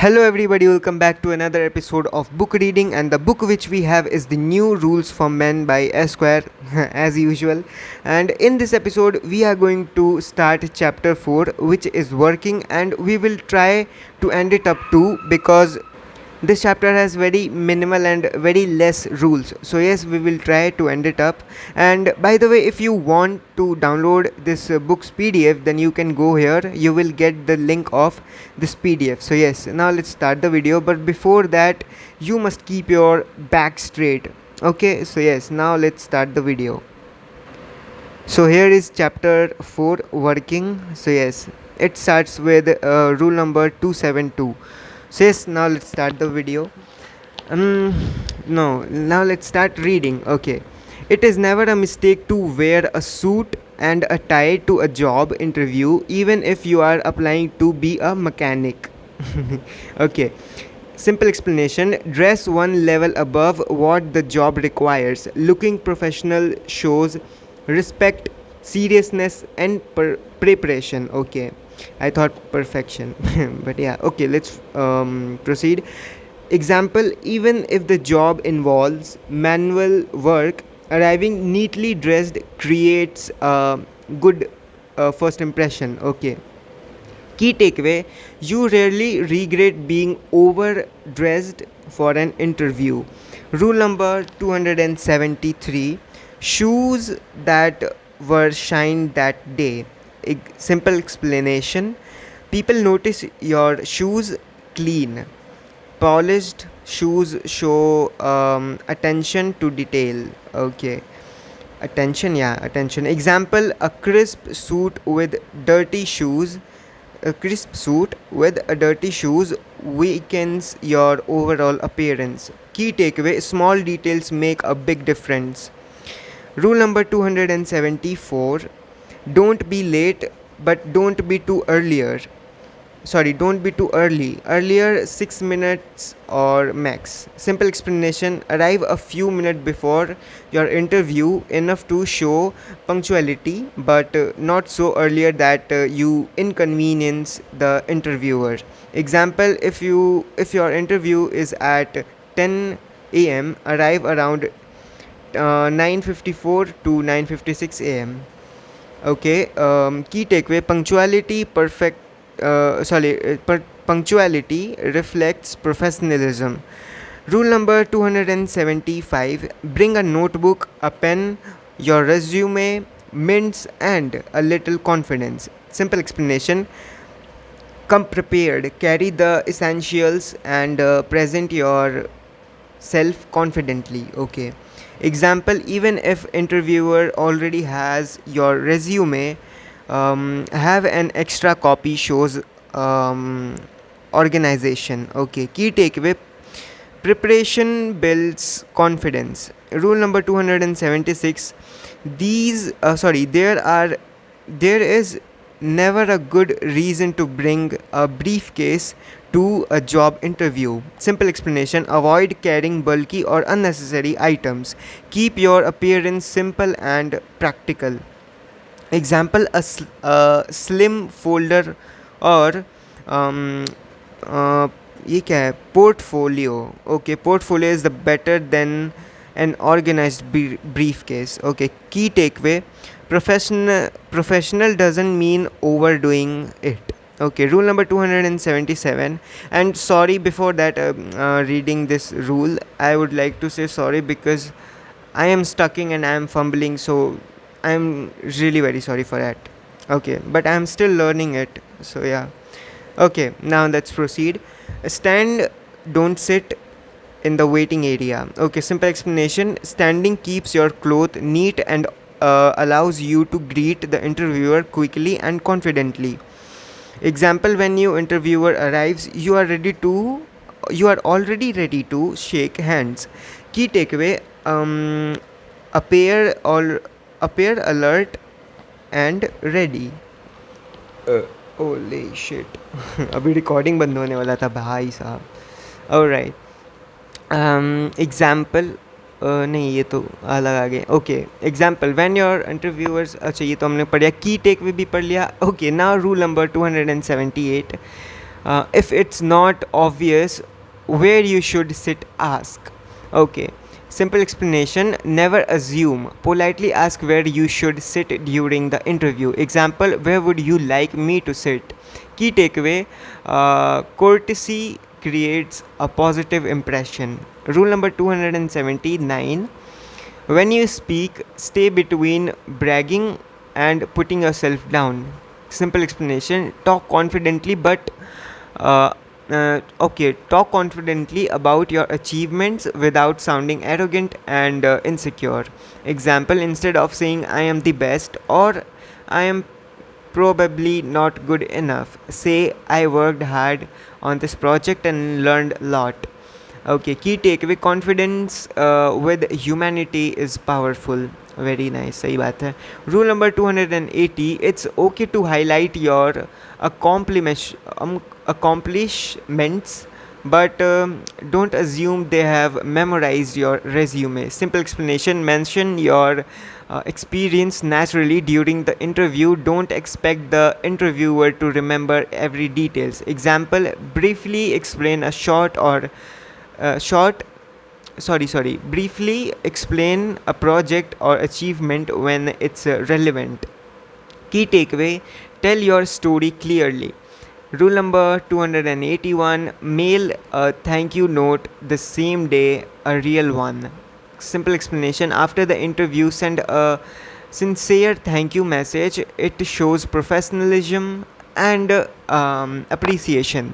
Hello, everybody, welcome back to another episode of book reading. And the book which we have is The New Rules for Men by Esquire, as usual. And in this episode, we are going to start chapter 4, which is working, and we will try to end it up too because this chapter has very minimal and very less rules. So yes, we will try to end it up. And by the way, if you want to download this book's PDF, then you can go here. You will get the link of this PDF. So yes, now let's start the video. But before that, you must keep your back straight. Okay, so yes, now let's start the video. So here is chapter 4 working. So yes, it starts with rule number 272. So yes, now let's start the video. No, now let's start reading. Okay. It is never a mistake to wear a suit and a tie to a job interview, even if you are applying to be a mechanic. Okay. Simple explanation: dress one level above what the job requires. Looking professional shows respect, seriousness, and preparation. Okay, I thought perfection, but yeah, okay, let's proceed. Example: even if the job involves manual work, arriving neatly dressed creates a good first impression. Okay. Key takeaway: you rarely regret being overdressed for an interview. Rule number 273: shoes that were shined that day. Simple explanation: people notice your shoes clean. Polished shoes show attention to detail. Okay. Attention. Example: a crisp suit with dirty shoes. A crisp suit with a dirty shoes weakens your overall appearance. Key takeaway: small details make a big difference. Rule number 274: don't be late, but don't be too earlier. Don't be too early. Earlier 6 minutes or max. Simple explanation: arrive a few minutes before your interview, enough to show punctuality, but not so earlier that you inconvenience the interviewer. Example: if your interview is at 10 a.m., arrive around 9:54 to 9:56 a.m. Okay. Key takeaway: punctuality reflects professionalism. Rule number 275: bring a notebook, a pen, your resume, mints, and a little confidence. Simple explanation: come prepared, carry the essentials, and present yourself confidently. Okay. Example: even if interviewer already has your resume, have an extra copy, shows organization. Okay. Key takeaway: preparation builds confidence. Rule number 276: there is never a good reason to bring a briefcase to a job interview. Simple explanation: avoid carrying bulky or unnecessary items. Keep your appearance simple and practical. Example: a slim folder or ये क्या है, portfolio. Okay, portfolio is the better than an organized briefcase. Okay. Key takeaway: professional doesn't mean overdoing it. Okay. Rule number 277. And sorry, before that, reading this rule, I would like to say sorry because I am stucking and I am fumbling, so I am really very sorry for that. Okay, but I am still learning it, so yeah. Okay, now let's proceed. Stand, don't sit in the waiting area. Okay, simple explanation: standing keeps your clothes neat and allows you to greet the interviewer quickly and confidently. Example: when new interviewer arrives, you are already ready to shake hands. Key takeaway: appear alert and ready. Holy shit. अभी recording बंद होने वाला था भाई साहब. Alright. Example नहीं, ये तो अलग आ गए. Okay. Example: when your interviewers. अच्छा, ये तो हमने पढ़ लिया. की टेक वे भी पढ़ लिया. Okay. Now rule number 278: If it's not obvious where you should sit, ask. Okay. Simple explanation: never assume. Politely ask where you should sit during the interview. Example: where would you like me to sit? Key takeaway: courtesy creates a positive impression. Rule number 279: when you speak, stay between bragging and putting yourself down. Simple explanation: talk confidently, but talk confidently about your achievements without sounding arrogant and insecure. Example: instead of saying I am the best or I am probably not good enough, say I worked hard on this project and learned a lot. Okay, key takeaway: confidence with humanity is powerful. Very nice, सही बात है. Rule number 280: it's okay to highlight your accomplishments, but don't assume they have memorized your resume. Simple explanation: mention your experience naturally during the interview. Don't expect the interviewer to remember every details. Example: briefly explain a short or short briefly explain a project or achievement when it's relevant. Key takeaway: tell your story clearly. Rule number 281: mail a thank you note the same day a real one. Simple explanation: after the interview, send a sincere thank you message. It shows professionalism and appreciation.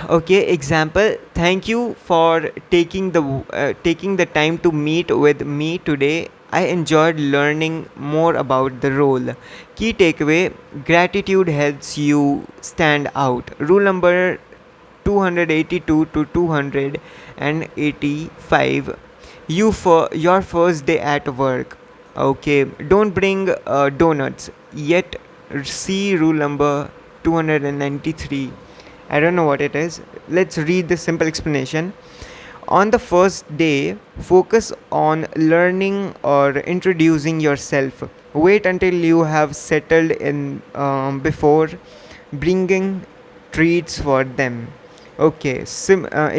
Okay, example: thank you for taking the time to meet with me today. I enjoyed learning more about the role. Key takeaway: gratitude helps you stand out. Rule number 282 to 285: your first day at work. Okay, don't bring donuts yet. See rule number 293. I don't know what it is. Let's read the simple explanation. On the first day, focus on learning or introducing yourself. Wait until you have settled in before bringing treats for them. Okay,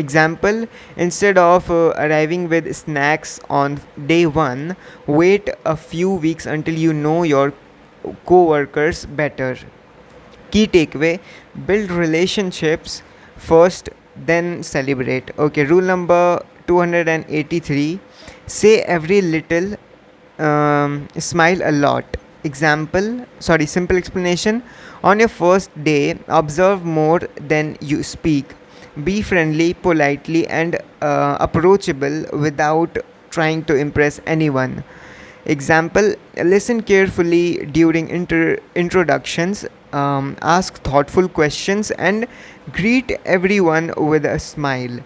example: instead of arriving with snacks on day one, wait a few weeks until you know your co workers better. Key takeaway: build relationships first, then celebrate. Okay, rule number 283: say every little, smile a lot. Simple explanation: on your first day, observe more than you speak. Be friendly, politely, and approachable without trying to impress anyone. Example: listen carefully during introductions, ask thoughtful questions, and greet everyone with a smile.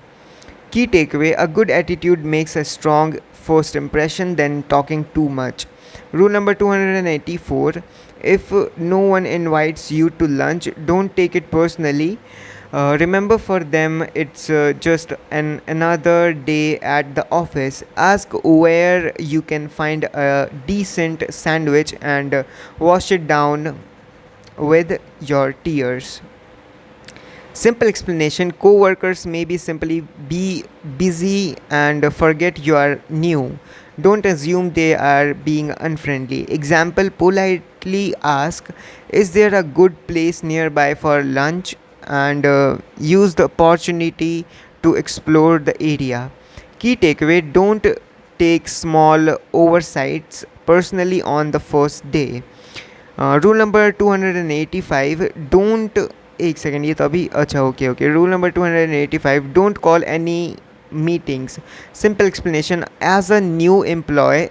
Key takeaway: a good attitude makes a strong first impression than talking too much. Rule number 284: if no one invites you to lunch, don't take it personally. Remember, for them, it's just another day at the office. Ask where you can find a decent sandwich and wash it down with your tears. Simple explanation: co-workers may be simply be busy and forget you are new. Don't assume they are being unfriendly. Example: politely ask, is there a good place nearby for lunch? And use the opportunity to explore the area. Key takeaway: don't take small oversights personally on the first day. Rule number 285: don't एक second, ये तो अभी अच्छा okay. Rule number 285: don't call any meetings. Simple explanation: as a new employee,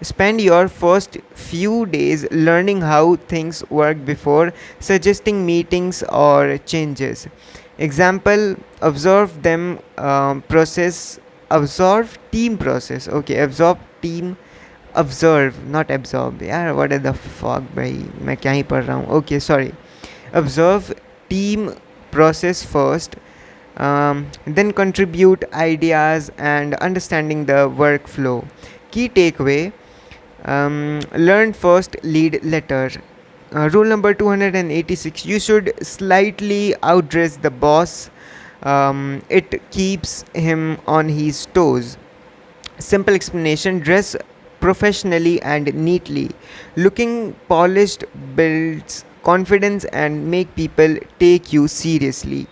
spend your first few days learning how things work before suggesting meetings or changes. Example: observe them process observe team process. Okay, observe not absorb. यार what the fuck भाई, मैं क्या ही पढ़ रहा हूँ. Okay, sorry. Observe team process first, then contribute ideas and understanding the workflow. Key takeaway: learn first, lead later. Rule number 286, you should slightly outdress the boss. It keeps him on his toes. Simple explanation: dress professionally and neatly. Looking polished builds confidence and make people take you seriously.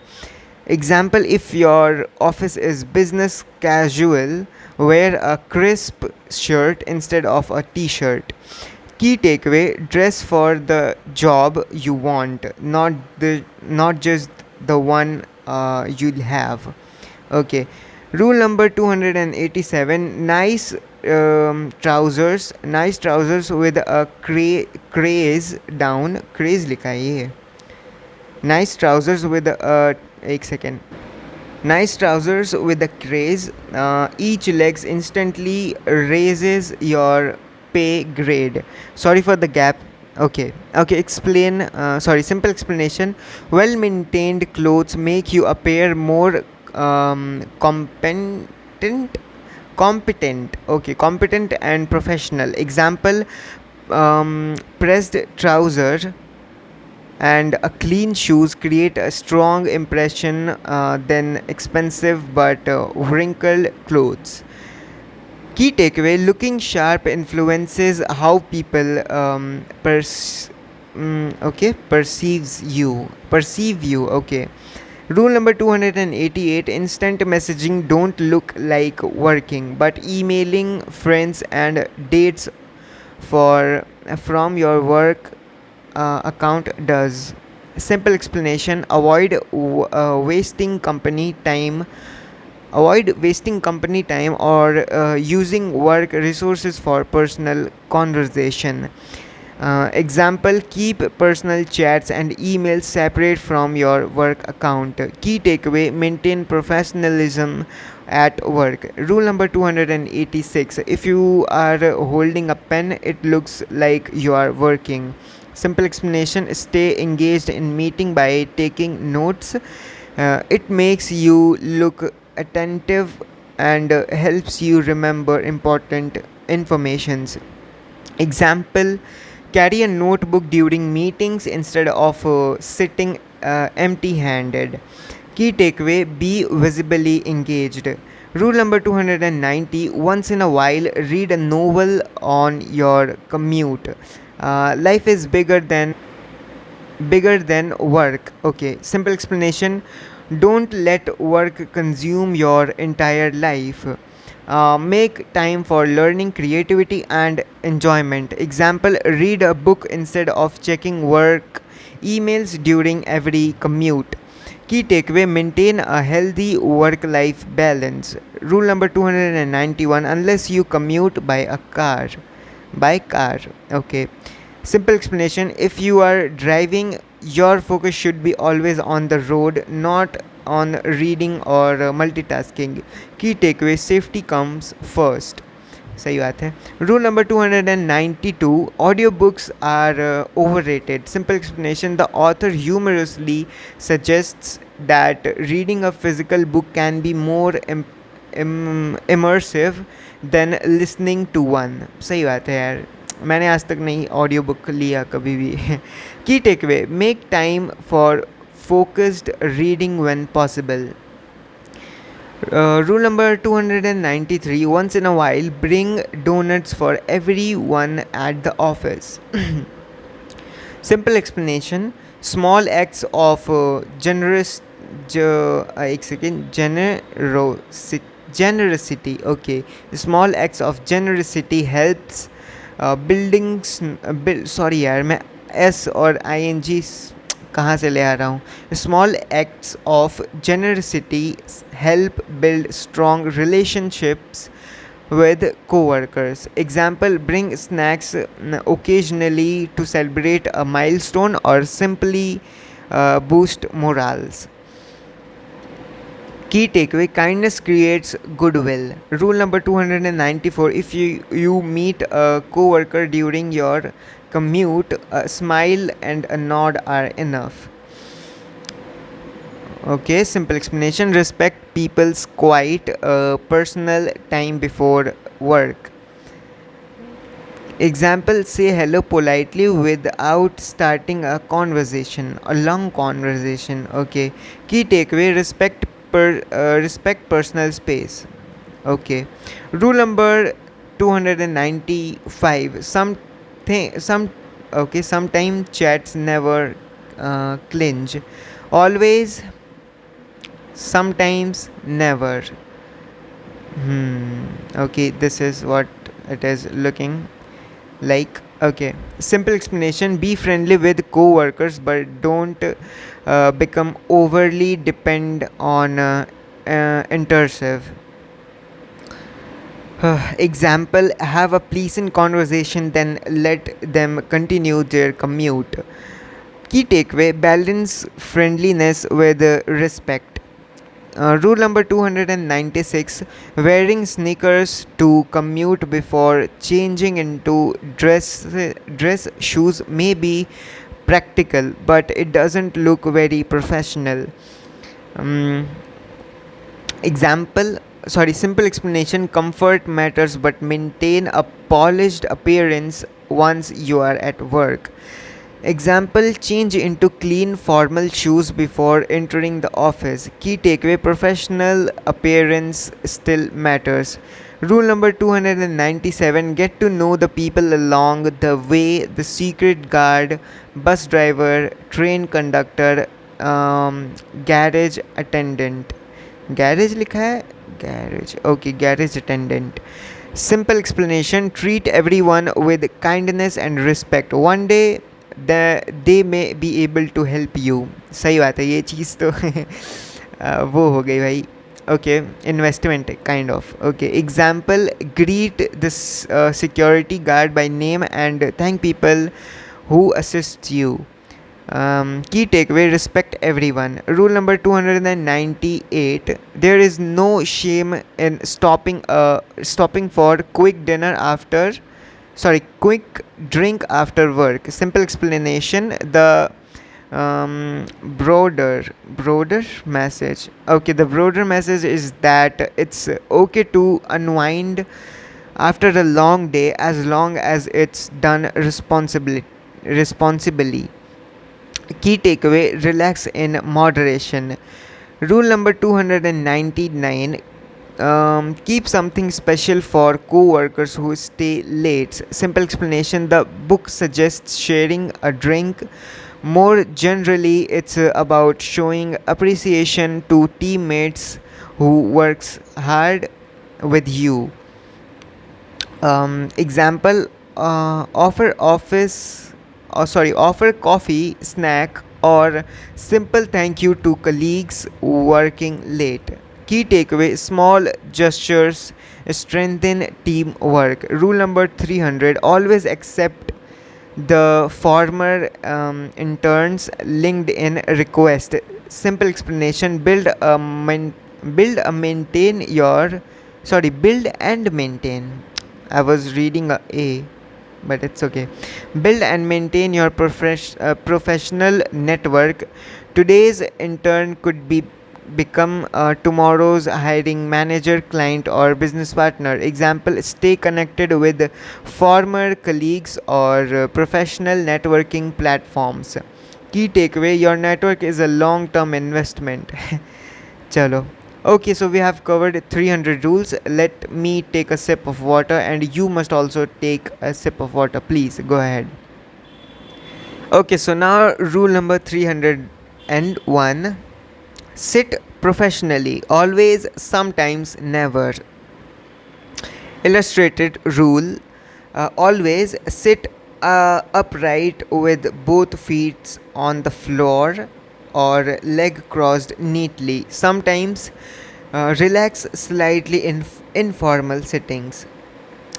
Example: if your office is business casual, wear a crisp shirt instead of a t shirt. Key takeaway: dress for the job you want, not just the one you'll have. Okay. Rule number 287, nice trousers with a craze down, craze लिखा है ये. Nice trousers with a एक second. Nice trousers with a craze. Each legs instantly raises your pay grade. Sorry for the gap. Okay. Okay. Explain. Simple explanation. Well maintained clothes make you appear more competent. Competent. Okay. Competent and professional. Example: pressed trouser and a clean shoes create a strong impression than expensive but wrinkled clothes. Key takeaway: looking sharp influences how people perceive you. Okay. Rule number 288, instant messaging don't look like working, but emailing friends and dates for from your work account does. Simple explanation: avoid wasting company time or using work resources for personal conversation. Example: keep personal chats and emails separate from your work account. Key takeaway: maintain professionalism at work. Rule number 286, if you are holding a pen, it looks like you are working. Simple explanation: stay engaged in meeting by taking notes. It makes you look attentive and helps you remember important informations. Example: carry a notebook during meetings instead of sitting empty handed. Key takeaway: be visibly engaged. Rule number 290, once in a while read a novel on your commute. Life is bigger than work. Okay. Simple explanation: don't let work consume your entire life. Make time for learning, creativity, and enjoyment. Example: read a book instead of checking work emails during every commute. Key takeaway: maintain a healthy work life balance. Rule number 291, unless you commute by a car. By car. Okay. Simple explanation: if you are driving, your focus should be always on the road, not on reading or multitasking. Key takeaway: safety comes first. सही बात है. Rule number 292, audio books are overrated. Simple explanation: the author humorously suggests that reading a physical book can be more immersive than listening to one. सही बात है यार, मैंने आज तक नहीं ऑडियो बुक लिया कभी भी. की takeaway: make time for focused reading when possible. Rule number 293, once in a while bring donuts for everyone at the office. Simple explanation: small acts of generosity. Okay. Small acts of generosity helps sorry यार, मैं S और I N G कहाँ से ले आ रहा हूँ. Small acts of generosity help build strong relationships with co-workers. Example: bring snacks occasionally to celebrate a milestone or simply boost morals. Key takeaway: kindness creates goodwill. Rule number 294, if you meet a co-worker during your commute, a smile and a nod are enough. Okay. Simple explanation: respect people's quiet personal time before work. Example, say hello politely without starting a long conversation. Okay. Key takeaway, respect personal space. Okay. Rule number 295. Sometimes chats never clinch. Always, sometimes, never. Okay, this is what it is looking like. Okay, simple explanation, be friendly with co-workers but don't become overly depend on intrusive. Example, have a pleasant conversation then let them continue their commute. Key takeaway, balance friendliness with respect. Rule number 296, wearing sneakers to commute before changing into dress shoes may be practical, but it doesn't look very professional. Um, Simple explanation, comfort matters, but maintain a polished appearance once you are at work. Example, change into clean formal shoes before entering the office. Key takeaway, professional appearance still matters. Rule number 297, get to know the people along the way, the secret guard, bus driver, train conductor, garage attendant. Garage लिखा है, garage. Okay, garage attendant. Simple explanation, treat everyone with kindness and respect. One day they may be able to help you. सही बात है, ये चीज़ तो वो हो गई भाई. Okay, investment kind of. Okay, example, greet this security guard by name and thank people who assist you. Key takeaway, respect everyone. Rule number 298, there is no shame in stopping for quick drink after work. Simple explanation, the broader message. Okay, the broader message is that it's okay to unwind after a long day as long as it's done responsibly. Key takeaway, relax in moderation. Rule number 299, keep something special for co-workers who stay late. Simple explanation, the book suggests sharing a drink. More generally, it's about showing appreciation to teammates who works hard with you. Example, offer coffee, snack, or simple thank you to colleagues working late. Key takeaway, small gestures strengthen teamwork. Rule number 300, always accept the former intern's LinkedIn request. Simple explanation, build and maintain. I was reading a, but it's okay. Build and maintain your professional network. Today's intern could become tomorrow's hiring manager, client, or business partner. Example, stay connected with former colleagues or professional networking platforms. Key takeaway, your network is a long term investment. Chalo. Okay, so we have covered 300 rules. Let me take a sip of water, and you must also take a sip of water. Please go ahead. Okay, so now rule number 301, sit professionally, always, sometimes, never. Illustrated rule, always sit upright with both feet on the floor or leg crossed neatly. Sometimes relax slightly in informal sittings.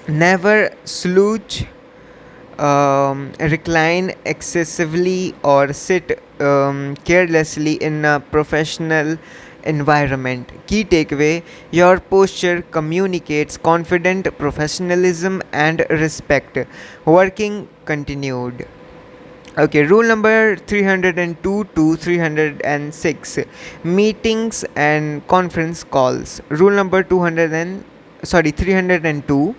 Never slouch, recline excessively, or sit carelessly in a professional environment. Key takeaway, your posture communicates confident professionalism and respect. Working continued. Okay, rule number 302 to 306, meetings and conference calls. Rule number 302,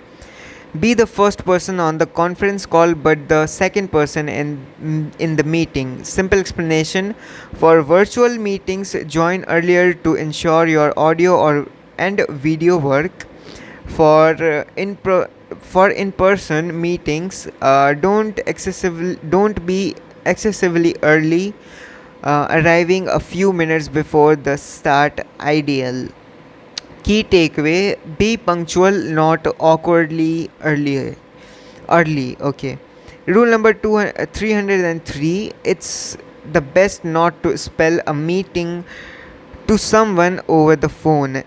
Be the first person on the conference call but the second person in the meeting. Simple explanation: for virtual meetings, join earlier to ensure your audio or and video work. For in-person meetings, don't be excessively early, arriving a few minutes before the start ideal. Key takeaway: be punctual, not awkwardly early. Okay. Rule number 303: it's the best not to spell a meeting to someone over the phone.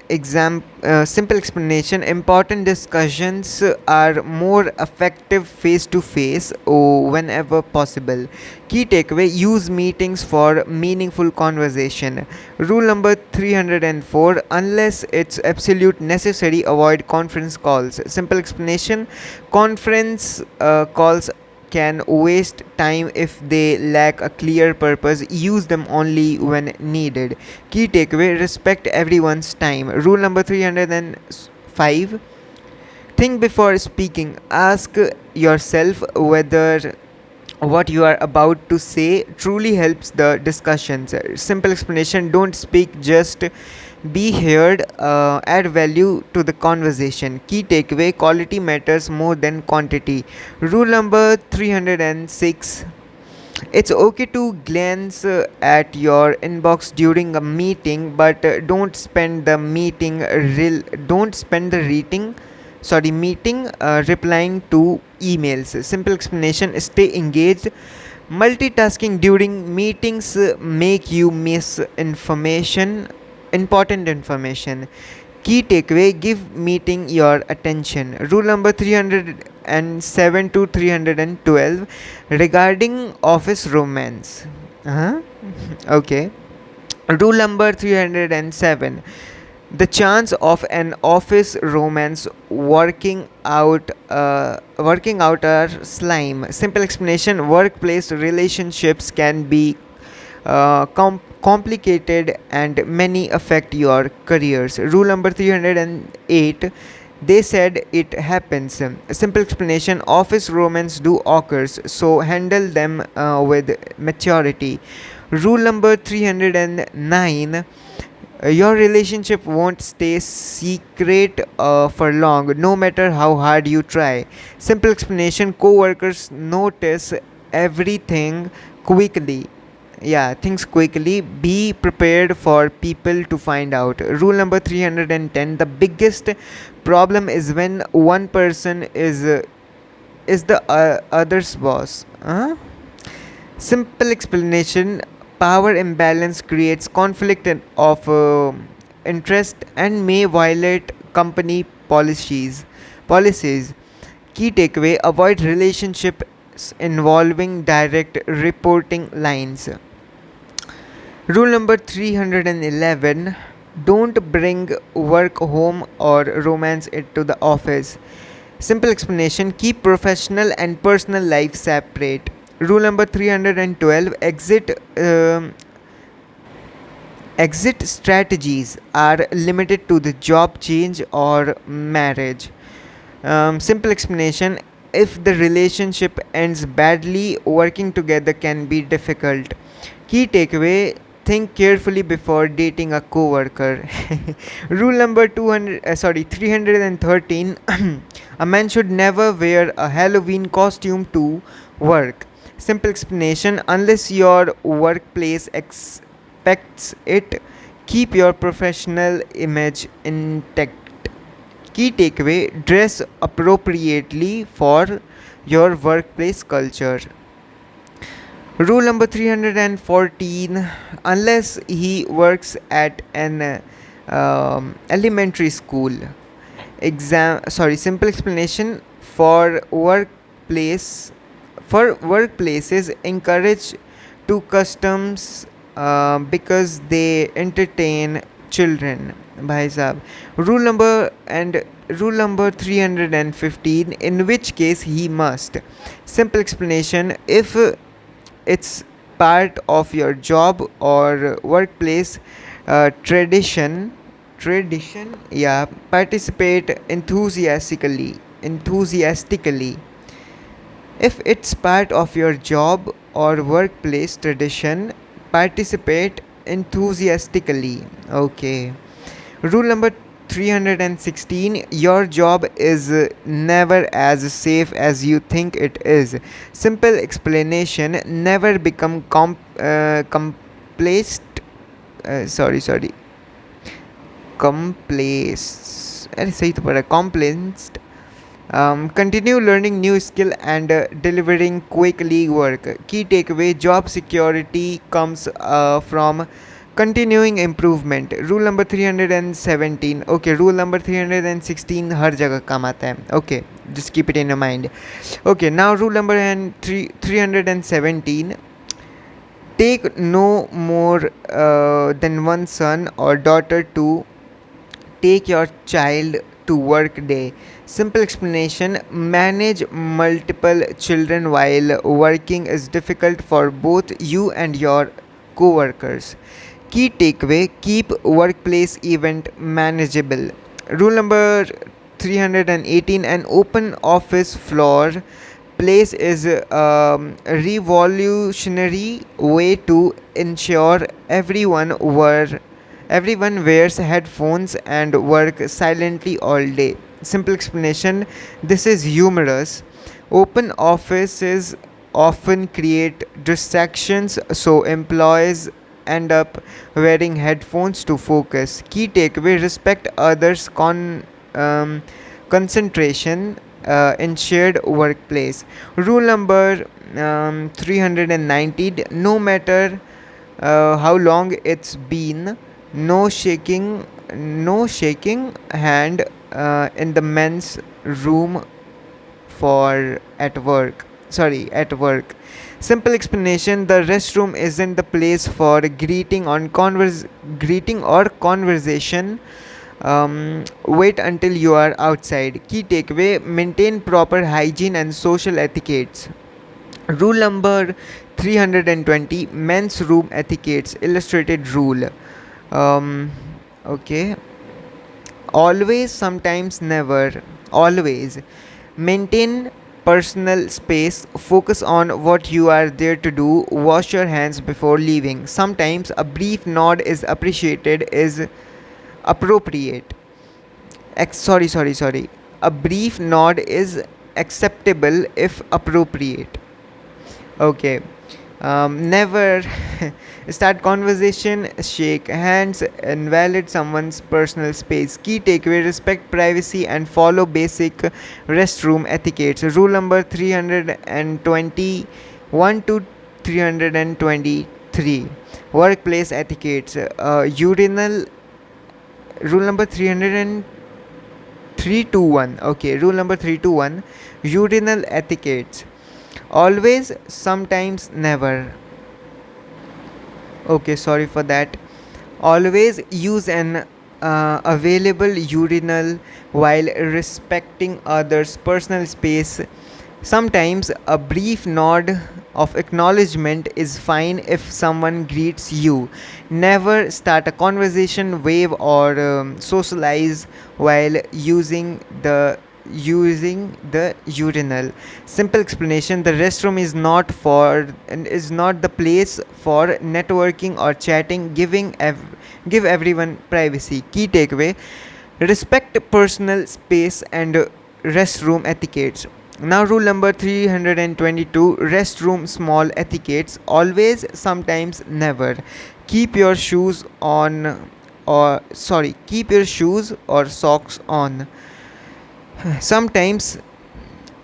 Simple explanation: important discussions are more effective face to face whenever possible. Key takeaway: use meetings for meaningful conversation. Rule number 304: unless it's absolute necessary, avoid conference calls. Simple explanation: conference calls can waste time if they lack a clear purpose. Use them only when needed. Key takeaway: respect everyone's time. Rule number 305: think before speaking. Ask yourself whether what you are about to say truly helps the discussions. Simple explanation: don't speak, just be heard, add value to the conversation. Key takeaway: quality matters more than quantity. Rule number 306: it's okay to glance at your inbox during a meeting, but don't spend the meeting replying to emails. Simple explanation: stay engaged. Multitasking during meetings make you miss important information. Key takeaway: give meeting your attention. Rule number 307 to 312 regarding office romance. Uh-huh. Okay. Rule number 307: the chance of an office romance working out are slim. Simple explanation: workplace relationships can be complicated and many affect your careers. Rule number 308: they said it happens. Simple explanation: office romance do occurs, so handle them with maturity. Rule number 309: your relationship won't stay secret for long, no matter how hard you try. Simple explanation: co-workers notice everything quickly. Yeah, things quickly. Be prepared for people to find out. Rule number 310: the biggest problem is when one person is the other's boss. Huh? Simple explanation: power imbalance creates conflict of interest and may violate company policies. Key takeaway: avoid relationships involving direct reporting lines. Rule number 311: don't bring work home or romance it to the office. Simple explanation: keep professional and personal life separate. Rule number 312: exit strategies are limited to the job change or marriage. Simple explanation: if the relationship ends badly, working together can be difficult. Key takeaway: think carefully before dating a coworker. Rule number 313: a man should never wear a Halloween costume to work. Simple explanation: unless your workplace expects it, keep your professional image intact. Key takeaway: dress appropriately for your workplace culture. Rule number 314: unless he works at an elementary school. Simple explanation: workplaces encourage to customs because they entertain children. Bhai Sahab. Rule number 315: in which case he must. Simple explanation: if it's part of your job or workplace tradition, yeah, participate enthusiastically. enthusiastically. If it's part of your job or workplace tradition, participate enthusiastically. Okay. Rule number 316, your job is never as safe as you think it is. Simple explanation, never become complacent. Sorry, complace. अरे सही तो पड़ा complained. Continue learning new skill and delivering quickly work. Key takeaway, job security comes from continuing improvement. Rule number 317. Okay, rule number 316 हर जगह काम आता है. Okay, just keep it in your mind. Okay, now rule number 317. Take no more than one son or daughter to take your child to work day. Simple explanation, manage multiple children while working is difficult for both you and your co-workers. Key takeaway, keep workplace event manageable. Rule number 318, an open office floor place is a revolutionary way to ensure everyone wears headphones and work silently all day. Simple explanation, this is humorous. Open offices often create distractions, so employees end up wearing headphones to focus. Key takeaway, respect others' concentration in shared workplace. Rule number 390, no matter how long it's been, no shaking hand in the men's room at work. Simple explanation, the restroom isn't the place for greeting or conversation. Wait until you are outside. Key takeaway, maintain proper hygiene and social etiquettes. Rule number 320, men's room etiquettes, illustrated rule. Okay. Always, sometimes, never. Always. Maintain personal space. Focus on what you are there to do. Wash your hands before leaving. Sometimes a brief nod is appropriate. Sorry. A brief nod is acceptable if appropriate. Okay. Never start conversation, shake hands, invalid someone's personal space. Key takeaway, respect privacy and follow basic restroom etiquettes. Rule number 321 to 323, workplace etiquettes. Urinal. Rule number 321. Okay, rule number 321, urinal etiquettes. Always, sometimes, never. Okay, sorry for that. Always use an available urinal while respecting others' personal space. Sometimes a brief nod of acknowledgement is fine if someone greets you. Never start a conversation, wave, or socialize while using the urinal. Simple explanation, the restroom is not the place for networking or chatting. Give everyone privacy. Key takeaway, respect personal space and restroom etiquettes. Now rule number 322, restroom small etiquettes. Always, sometimes, never. Keep your shoes or socks on. Sometimes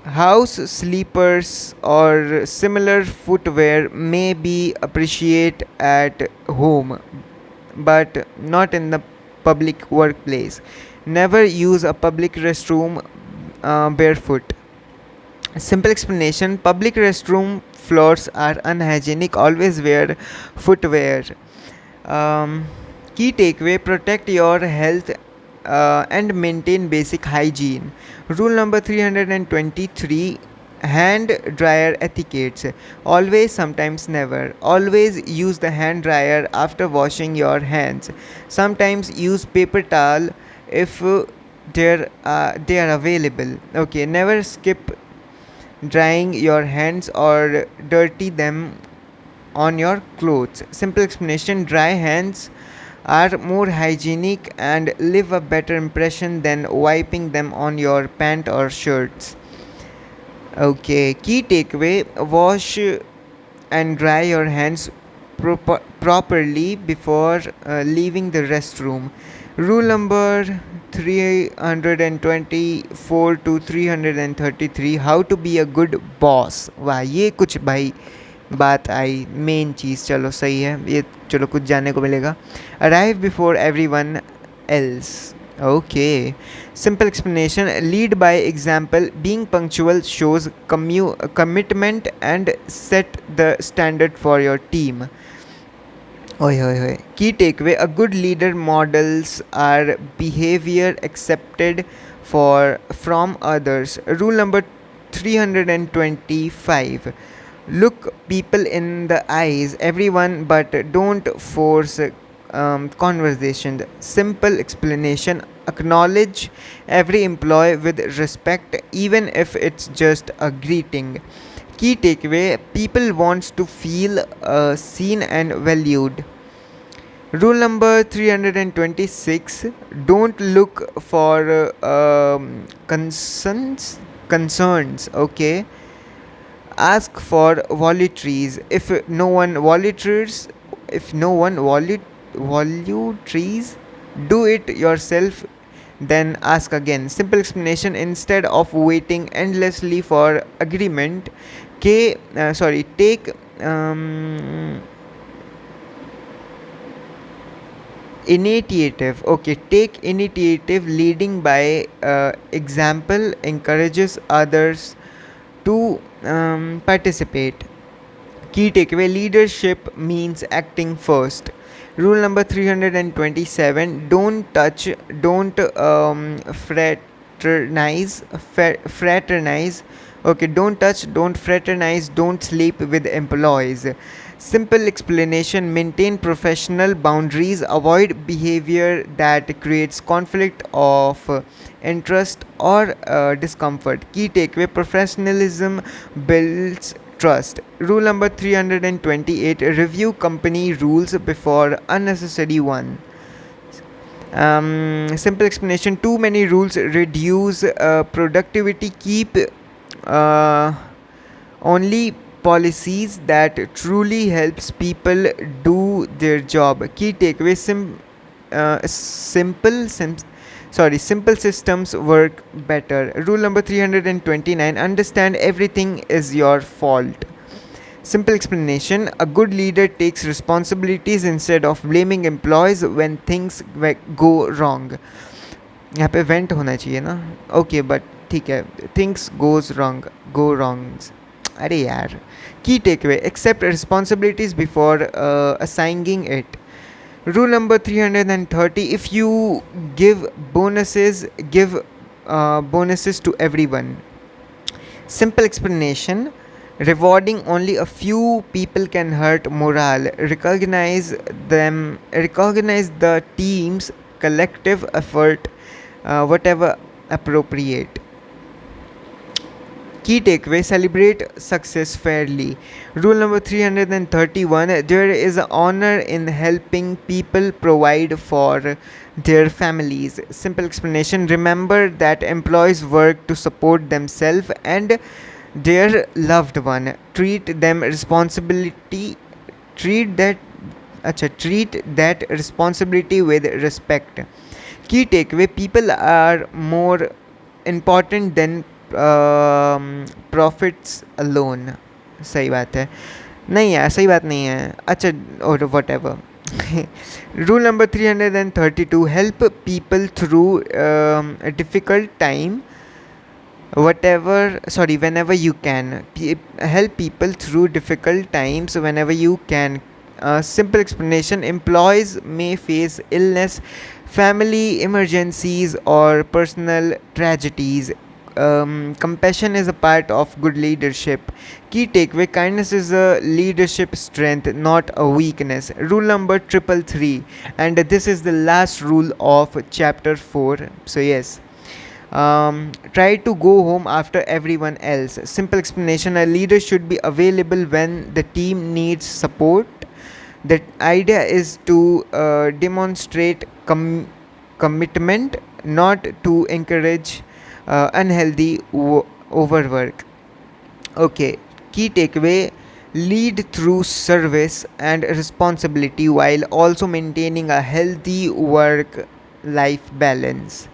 house sleepers or similar footwear may be appreciated at home, but not in the public workplace. Never use a public restroom barefoot. Simple explanation, public restroom floors are unhygienic. Always wear footwear. Key takeaway, protect your health and maintain basic hygiene. Rule number 323, hand dryer etiquettes. Always, sometimes, never. Always use the hand dryer after washing your hands. Sometimes use paper towel if they are available. Okay, never skip drying your hands or dirty them on your clothes. Simple explanation: dry hands are more hygienic and leave a better impression than wiping them on your pant or shirts. Okay, key takeaway: wash and dry your hands properly before leaving the restroom. Rule number 324 to 333: how to be a good boss. वाह, ये कुछ भाई बात आई, main चीज़, चलो सही है ये, चलो कुछ जानने को मिलेगा. Arrive before everyone else. Okay. Simple explanation: lead by example. Being punctual shows commitment and set the standard for your team. Oi, oi, oi. Key takeaway: a good leader models our behavior accepted from others. Rule number 325: look people in the eyes, everyone, but don't force conversation. Simple explanation: acknowledge every employee with respect, even if it's just a greeting. Key takeaway: people wants to feel seen and valued. Rule number 326: don't look for concerns. Okay, ask for voluntaries. If no one voluntaries, do it yourself, then ask again. Simple explanation: instead of waiting endlessly for agreement, take initiative. Okay, take initiative. Leading by example encourages others to participate. Key takeaway: leadership means acting first. Rule number 327: don't fraternize. Okay, don't touch, don't fraternize, don't sleep with employees. Simple explanation: maintain professional boundaries, avoid behavior that creates conflict of interest or discomfort. Key takeaway: professionalism builds trust. Rule number 328: review company rules before unnecessary one. Simple explanation: too many rules reduce productivity. Keep only policies that truly helps people do their job. Key takeaway: simple systems work better. Rule number 329: understand everything is your fault. Simple explanation: a good leader takes responsibilities instead of blaming employees when things go wrong. यहाँ पे went होना चाहिए ना. Okay but ठीक है, things go wrongs. अरे यार. Key takeaway: accept responsibilities before assigning it. Rule number 330: if you give bonuses to everyone. Simple explanation: rewarding only a few people can hurt morale. Recognize the team's collective effort, whatever appropriate. Key takeaway: celebrate success fairly. Rule number 331: there is an honor in helping people provide for their families. Simple explanation: remember that employees work to support themselves and their loved one. Treat that responsibility with respect. Key takeaway: people are more important than profits alone. सही बात है. नहीं यार, सही बात नहीं है. अच्छा, और what ever. Rule number 332: help people through difficult time whenever you can. Help people through difficult times whenever you can. Simple explanation: employees may face illness, family emergencies, or personal tragedies. Compassion is a part of good leadership. Key takeaway: kindness is a leadership strength, not a weakness. Rule number 333, and this is the last rule of chapter 4. So yes, Try to go home after everyone else. Simple explanation: a leader should be available when the team needs support. The idea is to demonstrate commitment, not to encourage unhealthy overwork. Okay, key takeaway: lead through service and responsibility while also maintaining a healthy work life balance.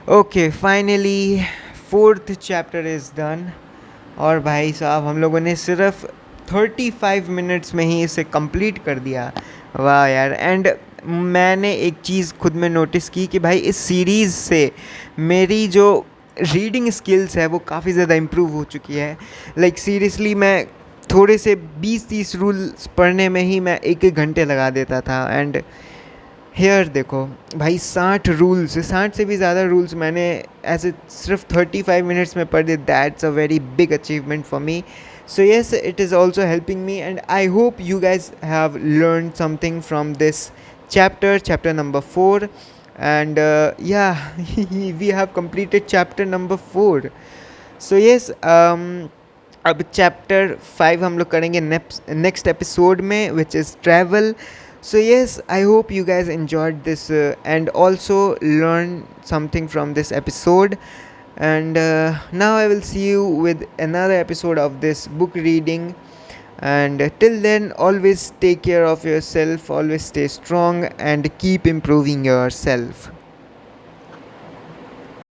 Okay, finally, fourth chapter is done. और भाई साहब हम लोगों ने सिर्फ 35 minutes में ही इसे complete कर दिया. वाह यार. एंड मैंने एक चीज़ खुद में नोटिस की कि भाई इस सीरीज़ से मेरी जो रीडिंग स्किल्स है वो काफ़ी ज़्यादा इम्प्रूव हो चुकी है. लाइक सीरियसली मैं थोड़े से 20-30 रूल्स पढ़ने में ही मैं 1-1 घंटे लगा देता था. एंड हेयर देखो भाई 60 रूल्स, 60 से भी ज़्यादा रूल्स मैंने ऐसे सिर्फ 35 मिनट्स में पढ़ दिए. That's a very big achievement for me. So yes, it is also helping me, and I hope you guys have learned something from this chapter number 4. And yeah, we have completed chapter number 4. So yes, अब chapter 5 हम लोग करेंगे next episode में, which is travel. So yes, I hope you guys enjoyed this and also learned something from this episode. And now I will see you with another episode of this book reading. And till then, always take care of yourself, always stay strong, and keep improving yourself.